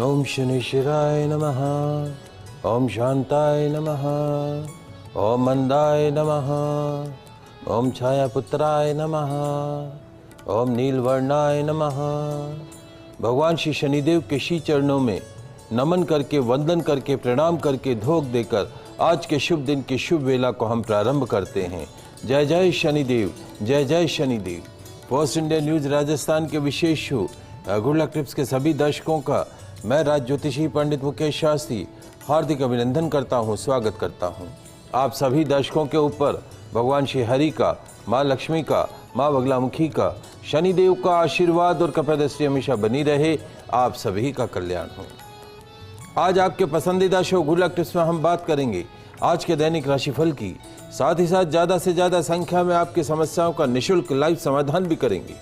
ओम शनिश्चराय नमः। ओम शांताय नमः। ओम मंदाय नमः। ओम छायापुत्राय नमः। ओम नीलवर्णाय नमः। भगवान श्री शनिदेव के श्री चरणों में नमन करके, वंदन करके, प्रणाम करके, धोख देकर आज के शुभ दिन की शुभ वेला को हम प्रारंभ करते हैं। जय जय शनिदेव, जय जय Shanidev. Post India news Rajasthan के विशेष शो गुड लक टिप्स के सभी दर्शकों का मैं राज ज्योतिषी पंडित मुकेश शास्त्री हार्दिक अभिनंदन करता हूं, स्वागत करता हूं। आप सभी दर्शकों के ऊपर भगवान श्री हरि का, माँ लक्ष्मी का, माँ बगलामुखी का, शनिदेव का आशीर्वाद और कृपादृष्टि हमेशा बनी रहे। आप सभी का कल्याण हो। आज आपके पसंदीदा शो गुड लक टिप्स में हम बात करेंगे आज के दैनिक राशिफल की, साथ ही साथ ज़्यादा से ज़्यादा संख्या में आपकी समस्याओं का निःशुल्क लाइव समाधान भी करेंगे।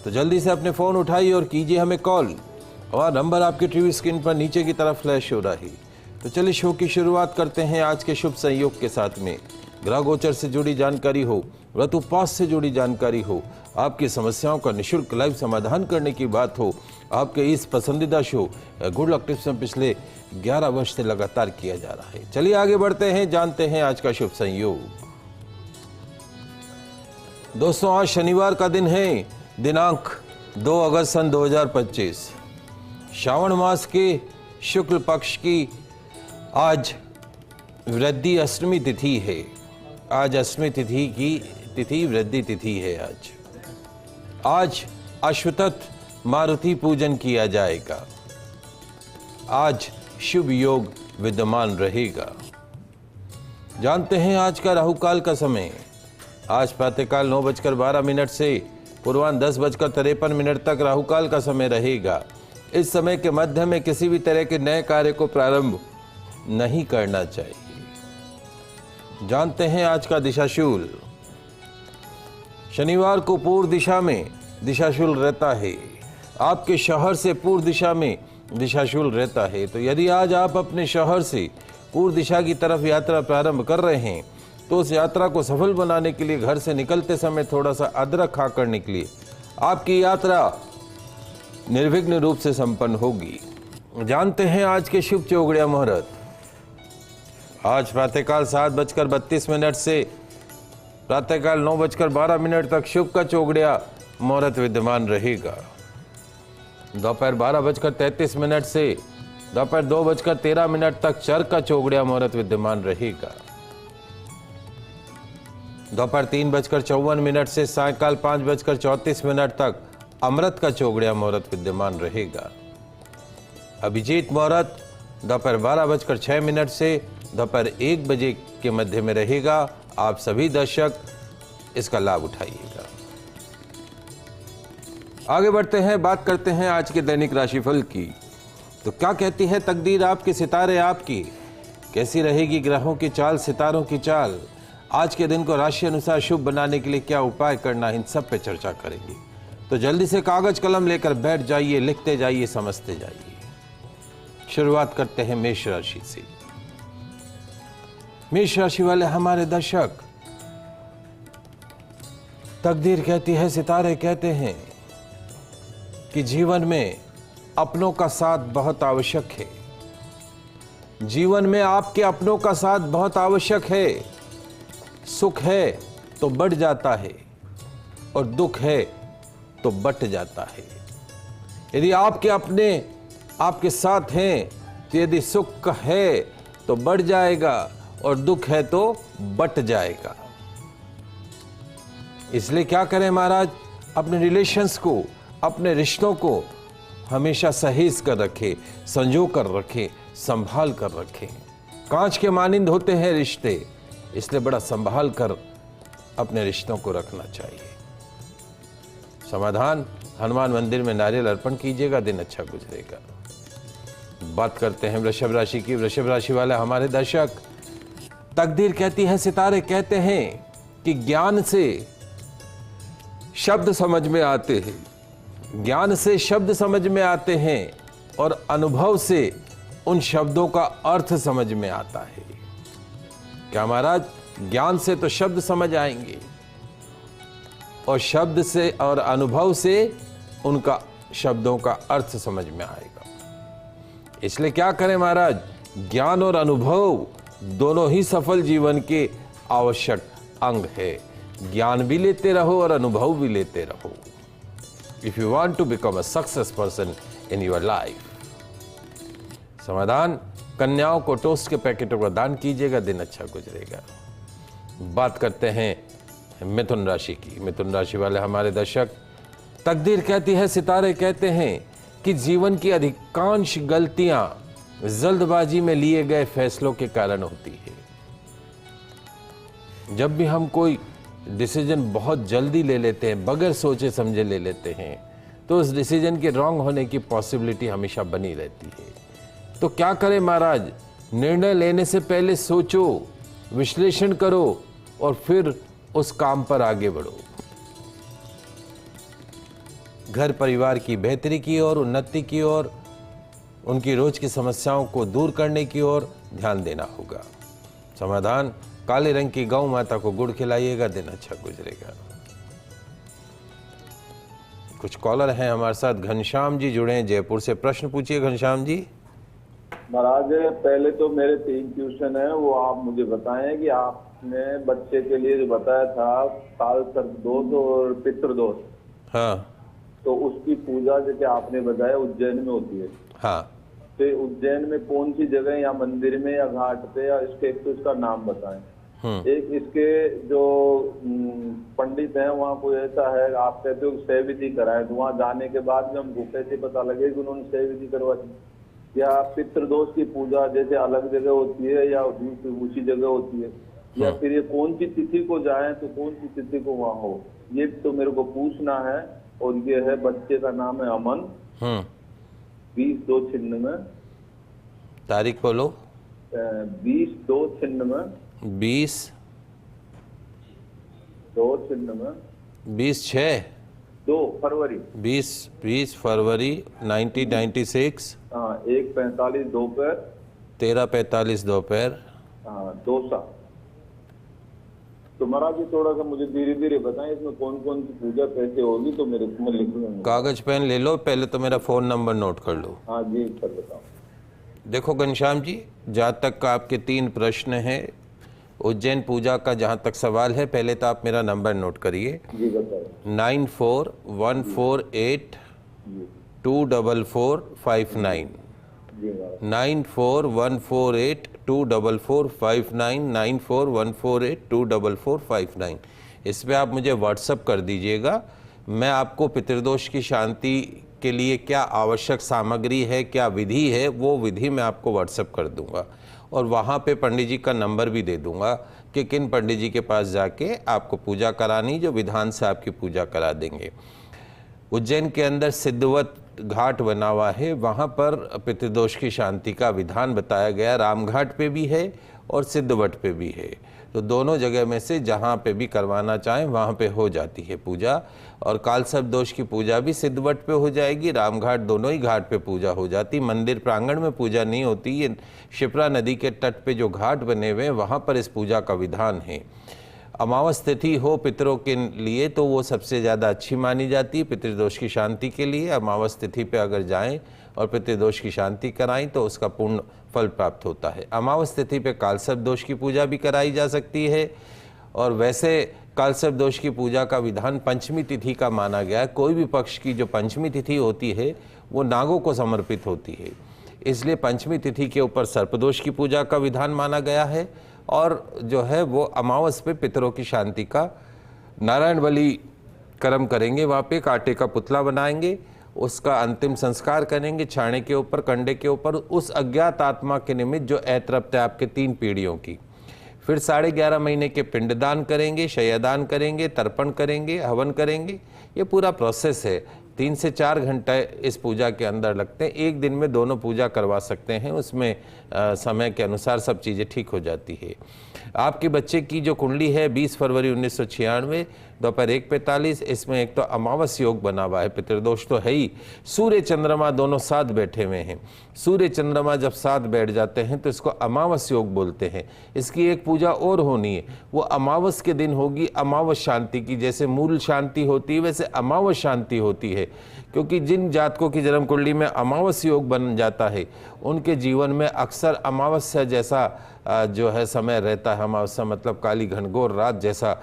तो जल्दी से अपने फ़ोन उठाइए और कीजिए हमें कॉल। और नंबर आपकी टीवी स्क्रीन पर नीचे की तरफ फ्लैश हो रहा है। तो चलिए शो की शुरुआत करते हैं आज के शुभ संयोग के साथ में। ग्रह गोचर से जुड़ी जानकारी हो, व्रत उपवास से जुड़ी जानकारी हो, आपकी समस्याओं का निःशुल्क लाइव समाधान करने की बात हो, आपके इस पसंदीदा शो गुड लक टिप्स में पिछले 11 वर्ष से लगातार किया जा रहा है। चलिए आगे बढ़ते हैं, जानते हैं आज का शुभ संयोग। दोस्तों, आज शनिवार का दिन है, दिनांक 2 अगस्त सन 2025। श्रावण मास के शुक्ल पक्ष की आज वृद्धि अष्टमी तिथि है। आज अष्टमी तिथि की तिथि वृद्धि तिथि है। आज अश्वत्थ मारुति पूजन किया जाएगा। आज शुभ योग विद्यमान रहेगा। जानते हैं आज का राहुकाल का समय। आज प्रातःकाल 9:12 से पूर्वाह्न 10:53 तक राहुकाल का समय रहेगा। इस समय के मध्य में किसी भी तरह के नए कार्य को प्रारंभ नहीं करना चाहिए। जानते हैं आज का दिशाशूल। शनिवार को पूर्व दिशा में दिशाशूल रहता है। आपके शहर से पूर्व दिशा में दिशाशूल रहता है। तो यदि आज आप अपने शहर से पूर्व दिशा की तरफ यात्रा प्रारंभ कर रहे हैं तो उस यात्रा को सफल बनाने के लिए घर से निकलते समय थोड़ा सा अदरक खाकर निकलिए। आपकी यात्रा निर्विघ्न रूप से संपन्न होगी। जानते हैं आज के शुभ चौगड़िया मुहूर्त। आज प्रातःकाल 7:32 से प्रातःकाल 9:12 तक शुभ का चौगड़िया मुहूर्त विद्यमान रहेगा। दोपहर 12:33 से दोपहर 2:13 तक चर का चौगड़िया मुहूर्त विद्यमान रहेगा। दोपहर 3:54 से सायंकाल 5:34 तक अमृत का चौगड़िया मुहूर्त विद्यमान रहेगा। अभिजीत मुहूर्त दोपहर 12:06 से दोपहर 1 बजे के मध्य में रहेगा। आप सभी दर्शक इसका लाभ उठाइएगा। आगे बढ़ते हैं, बात करते हैं आज के दैनिक राशिफल की। तो क्या कहती है तकदीर आपके, सितारे आपकी, कैसी रहेगी ग्रहों की चाल, सितारों की चाल। आज के दिन को राशि अनुसार शुभ बनाने के लिए क्या उपाय करना, इन सब पे चर्चा करेंगे। तो जल्दी से कागज कलम लेकर बैठ जाइए, लिखते जाइए, समझते जाइए। शुरुआत करते हैं मेष राशि से। मेष राशि वाले हमारे दर्शक, तकदीर कहती है, सितारे कहते हैं कि जीवन में अपनों का साथ बहुत आवश्यक है। जीवन में आपके अपनों का साथ बहुत आवश्यक है। सुख है तो बढ़ जाता है और दुख है तो बट जाता है। यदि आपके अपने आपके साथ हैं तो यदि सुख है तो बढ़ जाएगा और दुख है तो बट जाएगा। इसलिए क्या करें महाराज, अपने रिलेशंस को, अपने रिश्तों को हमेशा सहेज कर रखें, संजो कर रखें, संभाल कर रखें। कांच के मानिंद होते हैं रिश्ते, इसलिए बड़ा संभाल कर अपने रिश्तों को रखना चाहिए। समाधान, हनुमान मंदिर में नारियल अर्पण कीजिएगा, दिन अच्छा गुजरेगा। बात करते हैं वृषभ राशि की। वृषभ राशि वाले हमारे दर्शक, तकदीर कहती है, सितारे कहते हैं कि ज्ञान से शब्द समझ में आते हैं, ज्ञान से शब्द समझ में आते हैं और अनुभव से उन शब्दों का अर्थ समझ में आता है। क्या महाराज, ज्ञान से तो शब्द समझ आएंगे और शब्द से और अनुभव से उनका शब्दों का अर्थ समझ में आएगा। इसलिए क्या करें महाराज, ज्ञान और अनुभव दोनों ही सफल जीवन के आवश्यक अंग है। ज्ञान भी लेते रहो और अनुभव भी लेते रहो। If you want to become a success person in your life. समाधान, कन्याओं को टोस्ट के पैकेटों का दान कीजिएगा, दिन अच्छा गुजरेगा। बात करते हैं मिथुन राशि की। मिथुन राशि वाले हमारे दर्शक, तकदीर कहती है, सितारे कहते हैं कि जीवन की अधिकांश गलतियां जल्दबाजी में लिए गए फैसलों के कारण होती है। जब भी हम कोई डिसीजन बहुत जल्दी ले लेते हैं, बगैर सोचे समझे ले लेते हैं, तो उस डिसीजन के रॉन्ग होने की पॉसिबिलिटी हमेशा बनी रहती है। तो क्या करें महाराज, निर्णय लेने से पहले सोचो, विश्लेषण करो और फिर उस काम पर आगे बढ़ो। घर परिवार की बेहतरी की ओर, उन्नति की ओर, उनकी रोज की समस्याओं को दूर करने की ओर ध्यान देना होगा। समाधान, काले रंग की गौ माता को गुड़ खिलाइएगा, दिन अच्छा गुजरेगा। कुछ कॉलर हैं हमारे साथ। घनश्याम जी जुड़े हैं जयपुर से, प्रश्न पूछिए घनश्याम जी। महाराज, पहले तो मेरे 3 ट्यूशन है, वो आप मुझे बताएं कि आपने बच्चे के लिए जो बताया था काल सर्प दोष और पितृ दोष, हाँ, तो उसकी पूजा जैसे आपने बताया उज्जैन में होती है। हाँ, तो उज्जैन में कौन सी जगह, या मंदिर में या घाट पे, या इसके एक तो इसका नाम बताएं। एक इसके जो पंडित हैं वहाँ कोई ऐसा है, आप कहते हो शव विधि कराए, तो वहाँ जाने के बाद में हमको कैसे पता लगे कि उन्होंने शव विधि करवाई? या पितृदोष की पूजा जैसे अलग जगह होती है या उसी जगह होती है, या फिर ये कौन सी तिथि को जाए तो कौन सी तिथि को वहाँ हो, ये तो मेरे को पूछना है। और ये है, बच्चे का नाम है अमन, 20/2/96। तारीख बोलो। 20/2/96। 20/2/96। 20 फरवरी 1996। हाँ, 1:45 दोपहर। 13:45 दोपहर। हाँ, दोसा। तो महाराज जी थोड़ा सा मुझे धीरे धीरे बताएं, इसमें कौन कौन सी पूजा कैसे होगी, तो मेरे को लिख लूंगा। कागज पेन ले लो, पहले तो मेरा फोन नंबर नोट कर लो। हाँ जी सर, बताओ। देखो घनश्याम जी, जहाँ तक का आपके 3 प्रश्न हैं, उज्जैन पूजा का जहाँ तक सवाल है, पहले तो आप मेरा नंबर नोट करिए। जी बताइए। 9414824459। 9414824459। 9414824459। इस पे आप मुझे व्हाट्सअप कर दीजिएगा। मैं आपको पितृदोष की शांति के लिए क्या आवश्यक सामग्री है, क्या विधि है, वो विधि मैं आपको व्हाट्सअप कर दूंगा। और वहाँ पे पंडित जी का नंबर भी दे दूंगा कि किन पंडित जी के पास जाके आपको पूजा करानी, जो विधान से आपकी पूजा करा देंगे। उज्जैन के अंदर सिद्धवत घाट बना हुआ है, वहाँ पर पितृदोष की शांति का विधान बताया गया। रामघाट पे भी है और सिद्धवट पे भी है, तो दोनों जगह में से जहाँ पे भी करवाना चाहें वहाँ पे हो जाती है पूजा। और कालसर्प दोष की पूजा भी सिद्धवट पे हो जाएगी, रामघाट, दोनों ही घाट पे पूजा हो जाती। मंदिर प्रांगण में पूजा नहीं होती, ये शिप्रा नदी के तट पे जो घाट बने हुए हैं वहाँ पर इस पूजा का विधान है। अमावस तिथि हो पितरों के लिए तो वो सबसे ज़्यादा अच्छी मानी जाती है पितृदोष की शांति के लिए। अमावस तिथि पे अगर जाएं और पितृदोष की शांति कराएं तो उसका पूर्ण फल प्राप्त होता है। अमावस तिथि पे कालसर्प दोष की पूजा भी कराई जा सकती है। और वैसे कालसर्प दोष की पूजा का विधान पंचमी तिथि का माना गया है। कोई भी पक्ष की जो पंचमी तिथि होती है वो नागों को समर्पित होती है, इसलिए पंचमी तिथि के ऊपर सर्पदोष की पूजा का विधान माना गया है। और जो है वो अमावस पे पितरों की शांति का नारायण बलि कर्म करेंगे, वहाँ पे कांटे का पुतला बनाएंगे, उसका अंतिम संस्कार करेंगे छाणे के ऊपर, कंडे के ऊपर, उस अज्ञात आत्मा के निमित्त जो ऐतरप्त है आपके 3 पीढ़ियों की। फिर 11.5 महीने के पिंडदान करेंगे, शयदान करेंगे, तर्पण करेंगे, हवन करेंगे। ये पूरा प्रोसेस है। 3 से 4 घंटे इस पूजा के अंदर लगते हैं। एक दिन में दोनों पूजा करवा सकते हैं, उसमें समय के अनुसार सब चीज़ें ठीक हो जाती है। आपके बच्चे की जो कुंडली है 20 फरवरी 1996 दोपहर 1:45, इसमें एक तो अमावस योग बना हुआ है, पितृदोष तो है ही, सूर्य चंद्रमा दोनों साथ बैठे हुए हैं। सूर्य चंद्रमा जब साथ बैठ जाते हैं तो इसको अमावस योग बोलते हैं। इसकी एक पूजा और होनी है, वो अमावस के दिन होगी, अमावस शांति की। जैसे मूल शांति होती है वैसे अमावस शांति होती है क्योंकि जिन जातकों की जन्म कुंडली में अमावस्या योग बन जाता है उनके जीवन में अक्सर अमावस्या जैसा जो है समय रहता है। अमावस्या मतलब काली घनघोर रात जैसा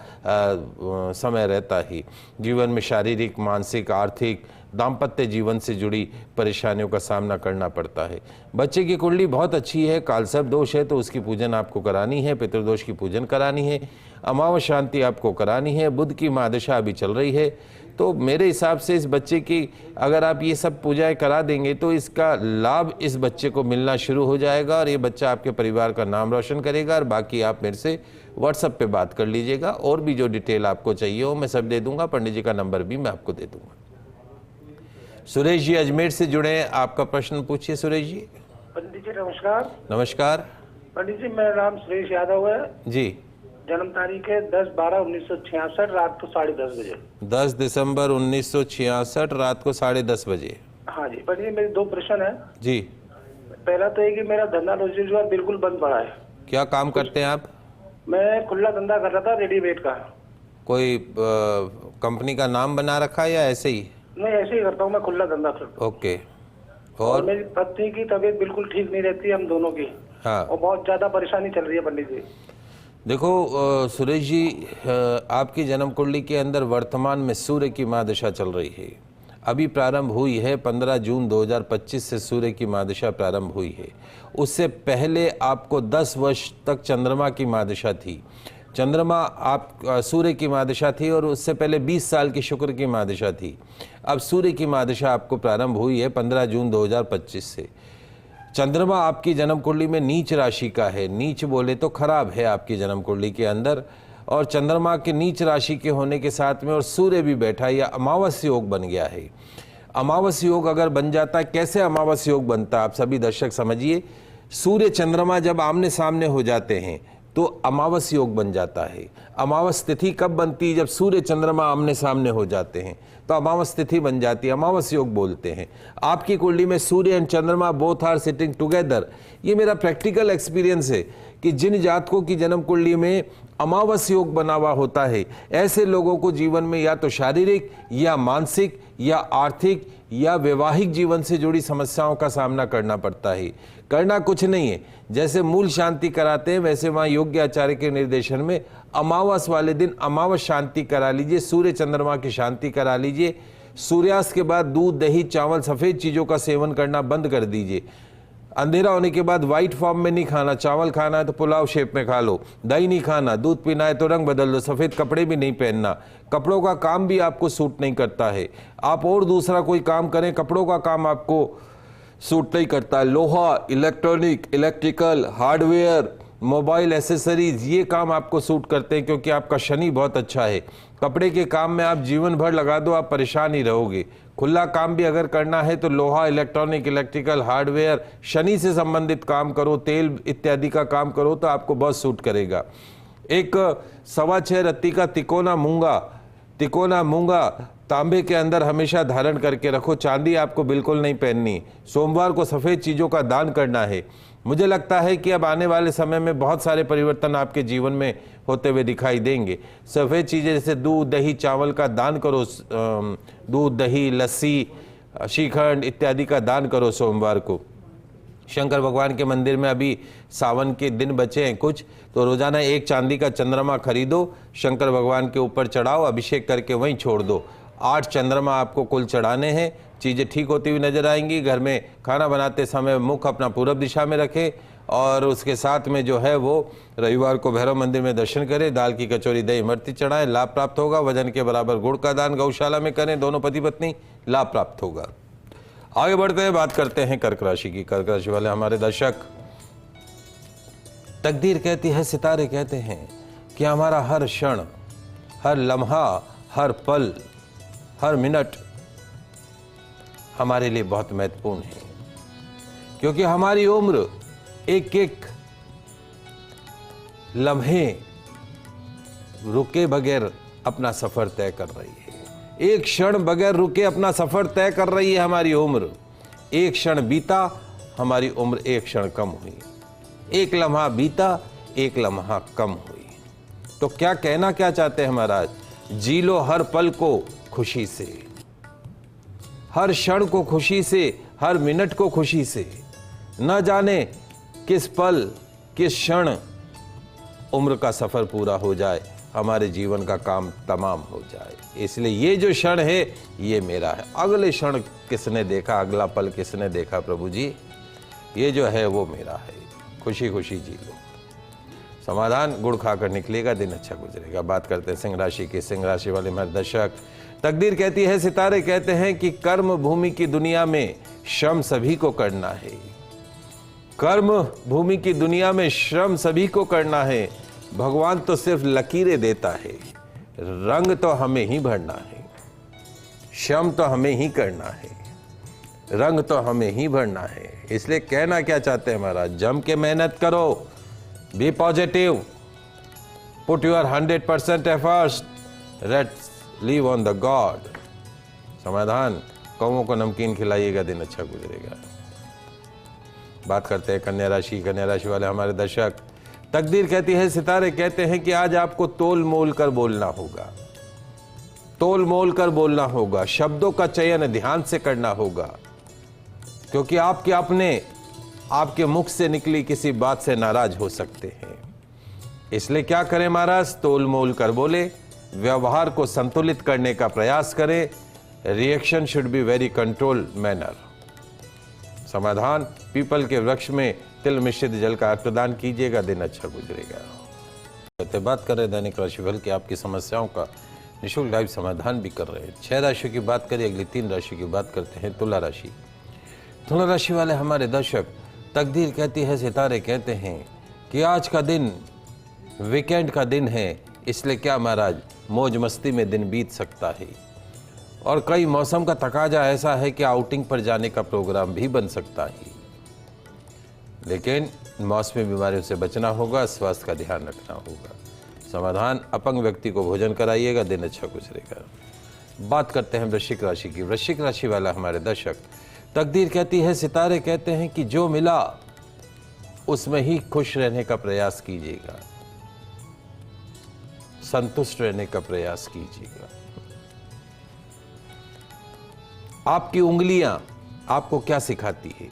समय रहता ही। जीवन में शारीरिक, मानसिक, आर्थिक, दाम्पत्य जीवन से जुड़ी परेशानियों का सामना करना पड़ता है। बच्चे की कुंडली बहुत अच्छी है, कालसर्प दोष है तो उसकी पूजन आपको करानी है, पितृदोष की पूजन करानी है, अमावस शांति आपको करानी है। बुध की महादशा अभी चल रही है तो मेरे हिसाब से इस बच्चे की अगर आप ये सब पूजाएं करा देंगे तो इसका लाभ इस बच्चे को मिलना शुरू हो जाएगा और ये बच्चा आपके परिवार का नाम रोशन करेगा। और बाकी आप मेरे से व्हाट्सएप पे बात कर लीजिएगा, और भी जो डिटेल आपको चाहिए हो मैं सब दे दूंगा। पंडित जी का नंबर भी मैं आपको दे दूंगा। सुरेश जी अजमेर से जुड़े हैं, आपका प्रश्न पूछिए सुरेश जी। पंडित जी नमस्कार। नमस्कार पंडित जी मेरा नाम सुरेश यादव है जी। जन्म तारीख है 10/12/1966 रात को 10:30 बजे। 10 दिसंबर 1966 रात को 10:30 बजे। हाँ जी पंडित जी, मेरे दो प्रश्न है जी। पहला तो है कि मेरा धंधा रोजगार बिल्कुल बंद पड़ा है। क्या काम करते हैं आप? मैं खुला धंधा कर रहा था रेडीमेड का। कोई कंपनी का नाम बना रखा है या ऐसे ही? मैं ऐसे ही करता हूँ, मैं खुला धंधा करता हूँ। ओके। और मेरी पत्नी की तबीयत बिल्कुल ठीक नहीं रहती, हम दोनों की। हाँ। और बहुत ज्यादा परेशानी चल रही है पंडित जी। देखो सुरेश जी, आपकी जन्म कुंडली के अंदर वर्तमान में सूर्य की महादशा चल रही है। अभी प्रारंभ हुई है 15 जून 2025 से सूर्य की महादशा प्रारंभ हुई है। उससे पहले आपको 10 वर्ष तक चंद्रमा की महादशा थी। चंद्रमा आप सूर्य की महादशा थी और उससे पहले 20 साल की शुक्र की महादशा थी। अब सूर्य की महादशा आपको प्रारंभ हुई है 15 जून 2025 से। चंद्रमा आपकी जन्म कुंडली में नीच राशि का है। नीच बोले तो खराब है आपकी जन्म कुंडली के अंदर, और चंद्रमा के नीच राशि के होने के साथ में और सूर्य भी बैठा है, या अमावस्या योग बन गया है। अमावस्या योग अगर बन जाता है, कैसे अमावस्या योग बनता है आप सभी दर्शक समझिए। सूर्य चंद्रमा जब आमने सामने हो जाते हैं तो अमावस्या योग बन जाता है। अमावस तिथि कब बनती है? जब सूर्य चंद्रमा आमने सामने हो जाते हैं तो अमावस तिथि बन जाती है, अमावस्या योग बोलते हैं। आपकी कुंडली में सूर्य एंड चंद्रमा बोथ आर सिटिंग टुगेदर। ये मेरा प्रैक्टिकल एक्सपीरियंस है कि जिन जातकों की जन्म कुंडली में अमावस्या योग बना हुआ होता है, ऐसे लोगों को जीवन में या तो शारीरिक या मानसिक या आर्थिक या वैवाहिक जीवन से जुड़ी समस्याओं का सामना करना पड़ता है। करना कुछ नहीं है, जैसे मूल शांति कराते हैं वैसे वहाँ योग्य आचार्य के निर्देशन में अमावस वाले दिन अमावस शांति करा लीजिए, सूर्य चंद्रमा की शांति करा लीजिए। सूर्यास्त के बाद दूध, दही, चावल, सफ़ेद चीज़ों का सेवन करना बंद कर दीजिए। अंधेरा होने के बाद वाइट फॉर्म में नहीं खाना। चावल खाना है तो पुलाव शेप में खा लो, दही नहीं खाना, दूध पीना है तो रंग बदल दो, सफ़ेद कपड़े भी नहीं पहनना। कपड़ों का काम भी आपको सूट नहीं करता है। आप और दूसरा कोई काम करें, कपड़ों का काम आपको सूट नहीं करता है। लोहा, electronic, electrical, hardware, mobile accessories, ये काम आपको सूट करते हैं क्योंकि आपका शनि बहुत अच्छा है। कपड़े के काम में आप जीवन भर लगा दो, आप परेशान ही रहोगे। खुला काम भी अगर करना है तो लोहा, इलेक्ट्रॉनिक, इलेक्ट्रिकल, हार्डवेयर, शनि से संबंधित काम करो, तेल इत्यादि का काम करो तो आपको बहुत सूट करेगा। एक 6.25 रत्ती का तिकोना मूंगा तांबे के अंदर हमेशा धारण करके रखो। चांदी आपको बिल्कुल नहीं पहननी। सोमवार को सफ़ेद चीज़ों का दान करना है। मुझे लगता है कि अब आने वाले समय में बहुत सारे परिवर्तन आपके जीवन में होते हुए दिखाई देंगे। सफ़ेद चीज़ें जैसे दूध, दही, चावल का दान करो। दूध, दही, लस्सी, श्रीखंड इत्यादि का दान करो सोमवार को। शंकर भगवान के मंदिर में अभी सावन के दिन बचे हैं कुछ, तो रोज़ाना एक चांदी का चंद्रमा खरीदो, शंकर भगवान के ऊपर चढ़ाओ, अभिषेक करके वहीं छोड़ दो। 8 चंद्रमा आपको कुल चढ़ाने हैं। चीज़ें ठीक होती हुई नजर आएंगी। घर में खाना बनाते समय मुख अपना पूरब दिशा में रखें और उसके साथ में जो है वो रविवार को भैरव मंदिर में दर्शन करें। दाल की कचौरी, दही इमरती चढ़ाएं, लाभ प्राप्त होगा। वजन के बराबर गुड़ का दान गौशाला में करें, दोनों पति पत्नी, लाभ प्राप्त होगा। आगे बढ़ते हैं, बात करते हैं कर्क राशि की। कर्क राशि वाले हमारे दर्शक, तकदीर कहती है, सितारे कहते हैं कि हमारा हर क्षण, हर लम्हा, हर पल, हर मिनट हमारे लिए बहुत महत्वपूर्ण है, क्योंकि हमारी उम्र एक एक लम्हे रुके बगैर अपना सफर तय कर रही है। एक क्षण बगैर रुके अपना सफर तय कर रही है हमारी उम्र। एक क्षण बीता, हमारी उम्र एक क्षण कम हुई। एक लम्हा बीता, एक लम्हा कम हुई। तो क्या कहना क्या चाहते हैं महाराज? जी लो हर पल को खुशी से। हर क्षण को खुशी से, हर मिनट को खुशी से, न जाने किस पल किस क्षण उम्र का सफर पूरा हो जाए, हमारे जीवन का काम तमाम हो जाए। इसलिए ये जो क्षण है ये मेरा है। अगले क्षण किसने देखा, अगला पल किसने देखा प्रभु जी, ये जो है वो मेरा है। खुशी खुशी जी लो। समाधान, गुड़ खाकर निकलेगा, दिन अच्छा गुजरेगा। बात करते हैं सिंह राशि की। सिंह राशि वाले मेरे दर्शक, तकदीर कहती है, सितारे कहते हैं कि कर्म भूमि की दुनिया में श्रम सभी को करना है। कर्म भूमि की दुनिया में श्रम सभी को करना है। भगवान तो सिर्फ लकीरें देता है, रंग तो हमें ही भरना है, श्रम तो हमें ही करना है, रंग तो हमें ही भरना है। इसलिए कहना क्या चाहते हैं महाराज, जम के मेहनत करो, be positive, put your 100% efforts, let's leave on the god. समाधान, कौवों को नमकीन खिलाइएगा, दिन अच्छा गुजरेगा। बात करते हैं कन्या राशि। कन्या राशि वाले हमारे दर्शक, तकदीर कहती है, सितारे कहते हैं कि आज आपको तोल मोल कर बोलना होगा, तोल मोल कर बोलना होगा, शब्दों का चयन ध्यान से करना होगा, क्योंकि आपके अपने आपके मुख से निकली किसी बात से नाराज हो सकते हैं। इसलिए क्या करें महाराज, तोल मोल कर बोले, व्यवहार को संतुलित करने का प्रयास करें। Reaction should be very controlled manner. समाधान, पीपल के वृक्ष में तिल मिश्रित जल का प्रदान कीजिएगा, दिन अच्छा गुजरेगा। बात कर रहे हैं दैनिक राशिफल की, आपकी समस्याओं का निःशुल्क लाइव समाधान भी कर रहे हैं। 6 राशियों की बात करें, अगली 3 राशि की बात करते हैं। तुला राशि। तुला राशि वाले हमारे दर्शक, तकदीर कहती है, सितारे कहते हैं कि आज का दिन वीकेंड का दिन है, इसलिए क्या महाराज, मौज मस्ती में दिन बीत सकता है। और कई मौसम का तकाजा ऐसा है कि आउटिंग पर जाने का प्रोग्राम भी बन सकता है, लेकिन मौसमी बीमारियों से बचना होगा, स्वास्थ्य का ध्यान रखना होगा। समाधान, अपंग व्यक्ति को भोजन कराइएगा, दिन अच्छा गुजरेगा। बात करते हैं वृश्चिक राशि की। वृश्चिक राशि वाला हमारे दर्शक, तकदीर कहती है, सितारे कहते हैं कि जो मिला उसमें ही खुश रहने का प्रयास कीजिएगा, संतुष्ट रहने का प्रयास कीजिएगा। आपकी उंगलियां आपको क्या सिखाती है?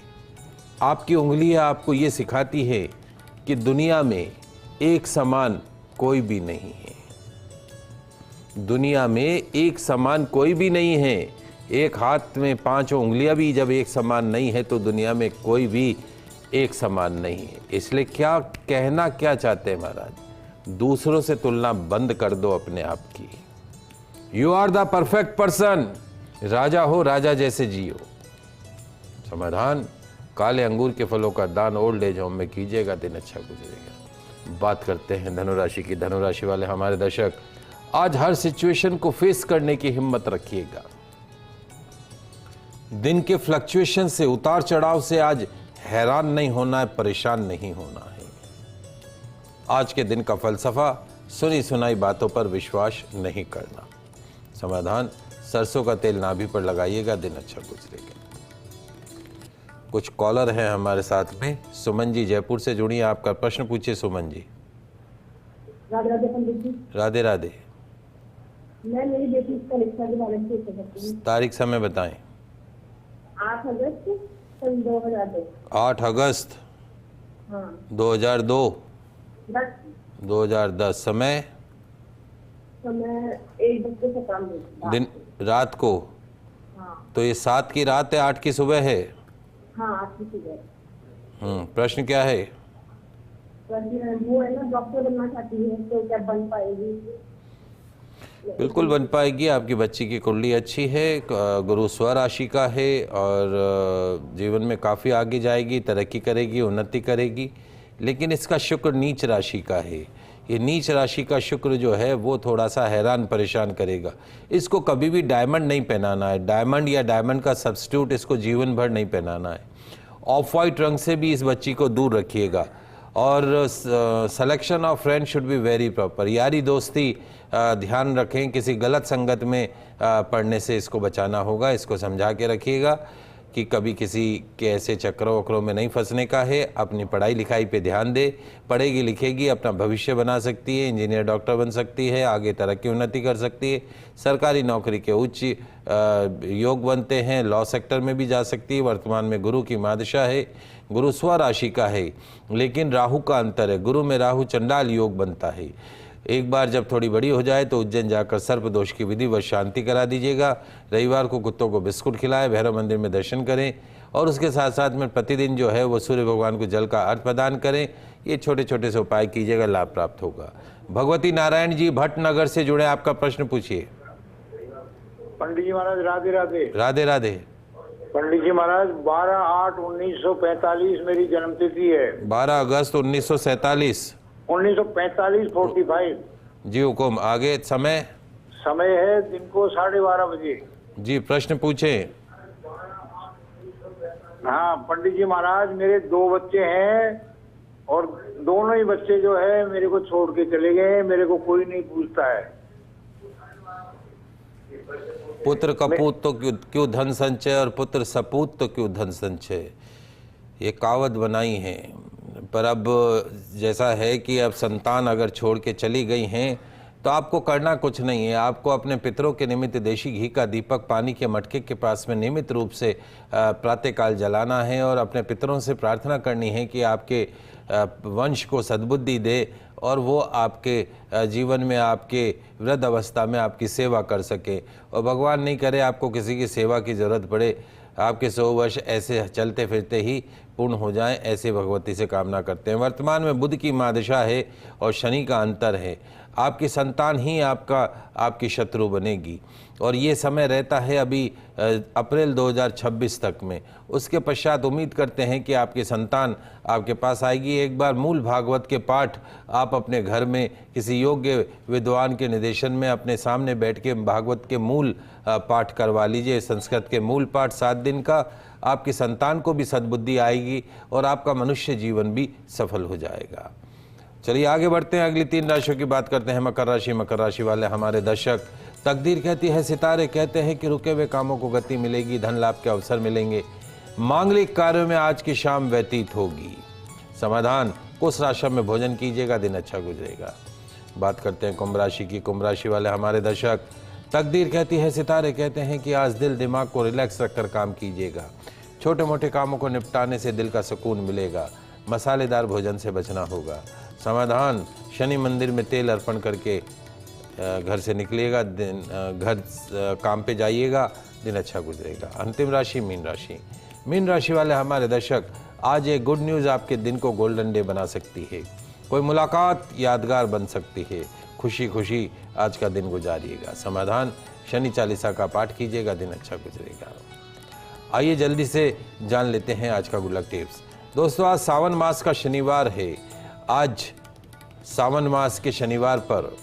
आपकी उंगलियां आपको ये सिखाती है कि दुनिया में एक समान कोई भी नहीं है। दुनिया में एक समान कोई भी नहीं है। एक हाथ में 5 उंगलियां भी जब एक समान नहीं है तो दुनिया में कोई भी एक समान नहीं है। इसलिए क्या कहना क्या चाहते हैं महाराज, दूसरों से तुलना बंद कर दो अपने आप की। You are the perfect person. राजा हो, राजा जैसे जियो। समाधान, काले अंगूर के फलों का दान ओल्ड एज होम में कीजिएगा, दिन अच्छा गुजरेगा। बात करते हैं धनुराशि की। धनुराशि वाले हमारे दर्शक, आज हर सिचुएशन को फेस करने की हिम्मत रखिएगा। दिन के फ्लक्चुएशन से, उतार चढ़ाव से आज हैरान नहीं होना है, परेशान नहीं होना है। आज के दिन का फलसफा, सुनी सुनाई बातों पर विश्वास नहीं करना। समाधान, सरसों का तेल नाभि पर लगाइएगा, दिन अच्छा गुजरेगा। कुछ कॉलर हैं हमारे साथ में। सुमन जी जयपुर से जुड़ी हैं, आपका प्रश्न पूछिए सुमन जी। राधे राधे पंडित जी। राधे राधे। मैं मेरी बेटी की परीक्षा के बारे में पूछ सकती हूँ। तारीख समय बताएं। 8 अगस्त सन 2002। 8 अगस्त हाँ। 2002। 2010। समय 1:17 दिन रात को। हाँ। तो ये 7 की रात है, 8 की सुबह है। हाँ, 8 की सुबह। प्रश्न क्या है? वो है ना, डॉक्टर बनना चाहती है, तो क्या बन पाएगी? बिल्कुल बन पाएगी। आपकी बच्ची की कुंडली अच्छी है, गुरु स्वराशि का है और जीवन में काफ़ी आगे जाएगी, तरक्की करेगी, उन्नति करेगी। लेकिन इसका शुक्र नीच राशि का है। ये नीच राशि का शुक्र जो है वो थोड़ा सा हैरान परेशान करेगा। इसको कभी भी डायमंड नहीं पहनाना है। डायमंड या डायमंड का सब्स्टिट्यूट इसको जीवन भर नहीं पहनाना है। ऑफ वाइट रंग से भी इस बच्ची को दूर रखिएगा। और selection of friend should be very proper. यारी दोस्ती ध्यान रखें, किसी गलत संगत में पढ़ने से इसको बचाना होगा, इसको समझा के रखिएगा। कि कभी किसी के ऐसे चक्रों वक्रों में नहीं फंसने का है। अपनी पढ़ाई लिखाई पे ध्यान दे, पढ़ेगी लिखेगी, अपना भविष्य बना सकती है, इंजीनियर डॉक्टर बन सकती है, आगे तरक्की उन्नति कर सकती है, सरकारी नौकरी के उच्च योग बनते हैं, लॉ सेक्टर में भी जा सकती है। वर्तमान में गुरु की महादशा है, गुरु स्व राशि का है लेकिन राहु का अंतर है, गुरु में राहु चंडाल योग बनता है। एक बार जब थोड़ी बड़ी हो जाए तो उज्जैन जाकर सर्प दोष की विधि व शांति करा दीजिएगा। रविवार को कुत्तों को बिस्कुट खिलाएं, भैरव मंदिर में दर्शन करें और उसके साथ साथ में प्रतिदिन जो है वो सूर्य भगवान को जल का अर्घ प्रदान करें। ये छोटे छोटे से उपाय कीजिएगा, लाभ प्राप्त होगा। भगवती नारायण जी भट्टनगर से जुड़े, आपका प्रश्न पूछिए। पंडित जी महाराज राधे राधे। राधे राधे। पंडित जी महाराज 12/8/1945 मेरी जन्मतिथि है। 12 अगस्त 1947। 1945 45। जी हुकुम, आगे समय है दिन को 12:30 बजे। जी प्रश्न पूछे। हाँ पंडित जी महाराज, मेरे 2 बच्चे हैं और दोनों ही बच्चे जो है मेरे को छोड़ के चले गए, मेरे को कोई नहीं पूछता है। पुत्र कपूत तो क्यों धन संचय और पुत्र सपूत तो क्यों धन संचय, ये कहावत बनाई है। पर अब जैसा है कि अब संतान अगर छोड़ के चली गई हैं तो आपको करना कुछ नहीं है। आपको अपने पितरों के निमित्त देशी घी का दीपक पानी के मटके के पास में नियमित रूप से प्रातःकाल जलाना है और अपने पितरों से प्रार्थना करनी है कि आपके वंश को सद्बुद्धि दे और वो आपके जीवन में आपके वृद्ध अवस्था में आपकी सेवा कर सके। और भगवान नहीं करे आपको किसी की सेवा की ज़रूरत पड़े, आपके 100 वर्ष ऐसे चलते फिरते ही पूर्ण हो जाएं, ऐसे भगवती से कामना करते हैं। वर्तमान में बुध की महादशा है और शनि का अंतर है। आपकी संतान ही आपकी शत्रु बनेगी और ये समय रहता है अभी अप्रैल 2026 तक में। उसके पश्चात उम्मीद करते हैं कि आपकी संतान आपके पास आएगी। एक बार मूल भागवत के पाठ आप अपने घर में किसी योग्य विद्वान के निर्देशन में अपने सामने बैठ के भागवत के मूल पाठ करवा लीजिए। संस्कृत के मूल पाठ 7 दिन का, आपकी संतान को भी सद्बुद्धि आएगी और आपका मनुष्य जीवन भी सफल हो जाएगा। चलिए आगे बढ़ते हैं, अगली 3 राशियों की बात करते हैं। मकर राशि। मकर राशि वाले हमारे दर्शक, तकदीर कहती है, सितारे कहते हैं कि रुके हुए कामों को गति मिलेगी, धन लाभ के अवसर मिलेंगे, मांगलिक कार्यों में आज की शाम व्यतीत होगी। समाधान, कुछ राशि में भोजन कीजिएगा, दिन अच्छा गुजरेगा। बात करते हैं कुंभ राशि की। कुंभ राशि वाले हमारे दर्शक, तकदीर कहती है, सितारे कहते हैं कि आज दिल दिमाग को रिलैक्स रखकर काम कीजिएगा। छोटे मोटे कामों को निपटाने से दिल का सुकून मिलेगा। मसालेदार भोजन से बचना होगा। समाधान, शनि मंदिर में तेल अर्पण करके घर से निकलिएगा, घर काम पे जाइएगा, दिन अच्छा गुजरेगा। अंतिम राशि मीन राशि। मीन राशि वाले हमारे दर्शक, आज एक गुड न्यूज़ आपके दिन को गोल्डन डे बना सकती है। कोई मुलाकात यादगार बन सकती है। खुशी खुशी आज का दिन गुजारिएगा। समाधान, शनि चालीसा का पाठ कीजिएगा, दिन अच्छा गुजरेगा। आइए जल्दी से जान लेते हैं आज का गुड लक टिप्स। दोस्तों, आज सावन मास का शनिवार है। आज सावन मास के शनिवार पर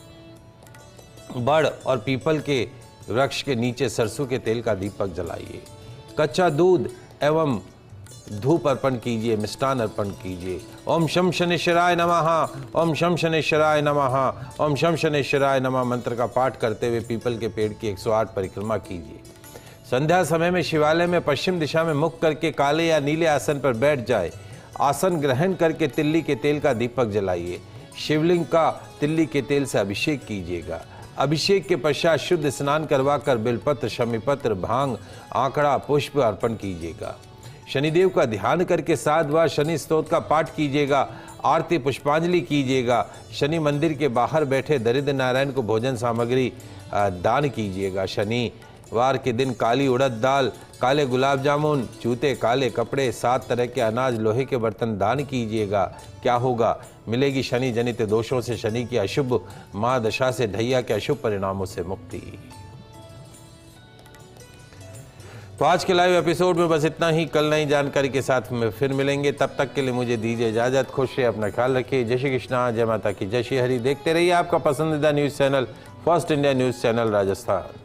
बड़ और पीपल के वृक्ष के नीचे सरसों के तेल का दीपक जलाइए। कच्चा दूध एवं धूप अर्पण कीजिए, मिष्टान अर्पण कीजिए। ओम शम शनेश्वराय नमः, ओम शम शनेश्वराय नमः, ओम शम शनेश्वराय नमः मंत्र का पाठ करते हुए पीपल के पेड़ की 108 परिक्रमा कीजिए। संध्या समय में शिवालय में पश्चिम दिशा में मुख करके काले या नीले आसन पर बैठ जाए। आसन ग्रहण करके तिल्ली के तेल का दीपक जलाइए। शिवलिंग का तिल्ली के तेल से अभिषेक कीजिएगा। अभिषेक के पश्चात शुद्ध स्नान करवाकर बेलपत्र, शमीपत्र, भांग, आंकड़ा, पुष्प अर्पण कीजिएगा। शनिदेव का ध्यान करके 7 बार शनि स्तोत्र का पाठ कीजिएगा। आरती पुष्पांजलि कीजिएगा। शनि मंदिर के बाहर बैठे दरिद्र नारायण को भोजन सामग्री दान कीजिएगा। शनिवार के दिन काली उड़द दाल, काले गुलाब जामुन, जूते, काले कपड़े, 7 तरह के अनाज, लोहे के बर्तन दान कीजिएगा। क्या होगा? मिलेगी शनि जनित दोषों से, शनि की अशुभ महादशा से, ढैया के अशुभ परिणामों से मुक्ति। तो आज के लाइव एपिसोड में बस इतना ही। कल नई जानकारी के साथ में फिर मिलेंगे। तब तक के लिए मुझे दीजिए इजाजत। खुश रहिए, अपना ख्याल रखिए। जय श्री कृष्णा, जय माता की, जय श्री हरि। देखते रहिए आपका पसंदीदा news channel first India news channel Rajasthan.